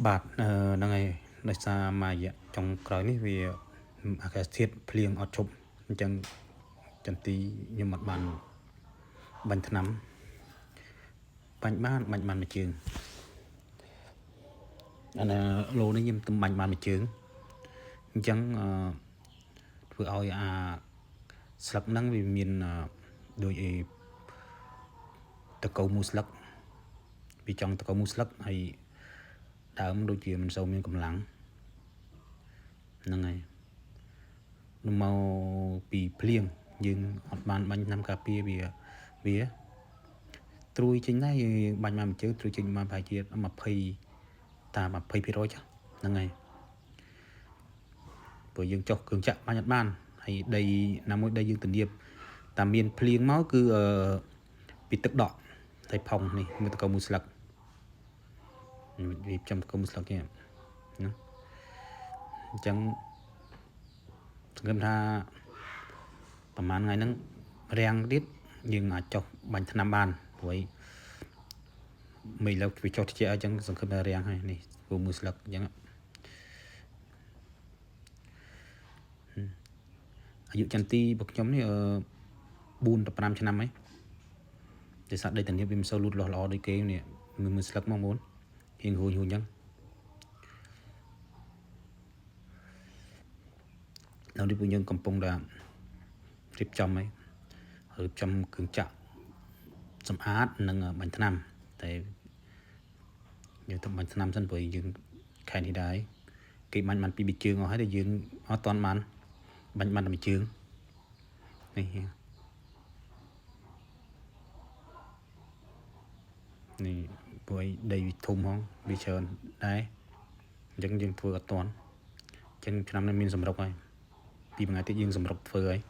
បាទហ្នឹងហើយដោយសារមួយរយៈចុងក្រោយនេះវាអាកាសធាតុភ្លៀងអត់ឈប់អញ្ចឹងចន្ទីខ្ញុំអត់បានបាញ់ថ្នាំបាញ់បានមួយជើងអាណាឡូនេះខ្ញុំទំបាញ់បានមួយជើងអញ្ចឹងធ្វើឲ្យអាស្លឹកហ្នឹងវាមានដូចអីតកៅមូស្លឹកវាចង់តកៅមូស្លឹកហើយដើមដូចជាមិនសូវមានកម្លាំងហ្នឹងហើយនឹងមកពីភ្លៀងយើងអត់បានបាញ់ថ្នាំការពារវាត្រួយចេញដែរបាញ់មកមួយជើងត្រួយចេញមកប្រហែលជា20តាម20%ចាហ្នឹងហើយព្រោះយើងចុះគ្រឿងចាក់បាញ់អត់បានហើយដីណាមួយដីយើងទំនាបតាមមានភ្លៀងមកគឺពីទឹកដក់តែផុងនេះមើលតកៅមួយស្លឹកវាចំតកៅមួយស្លឹកទេណាអញ្ចឹងសង្ឃឹមថាប្រហែលថ្ងៃហ្នឹងរាំងទៀតយើងអាចចុះបាញ់ថ្នាំបានព្រោះមិនលើវាចុះតិចអញ្ចឹងសង្ឃឹមថារាំងហើយនេះគូមួយស្លឹកអញ្ចឹងអាយុចន្ទីរបស់ខ្ញុំនេះ4 ទៅ 5 ឆ្នាំហើយតែសាក់ដីតានេះវាមិនសូវលូតលាស់ល្អដូចគេនេះមើលស្លឹកមកមុនហៀងរួញអញ្ចឹងដល់នេះពួកយើងកំពុងតែរៀបចំគ្រឿងចាក់សម្អាតនិងបាញ់ថ្នាំតែយើងទៅបាញ់ថ្នាំសិនព្រោះយើងខែនេះដែរគេបាញ់បានពីជើងអស់ហើយតែយើងអត់តាន់បានបាញ់បានតែមួយជើងនេះព្រោះដីវាធំហងវាច្រើនដែរអញ្ចឹងយើងធ្វើអត់តាន់អញ្ចឹងឆ្នាំនេះមានសម្រុកហើយពីមួយថ្ងៃទៀតយើងសម្រុកធ្វើហើយ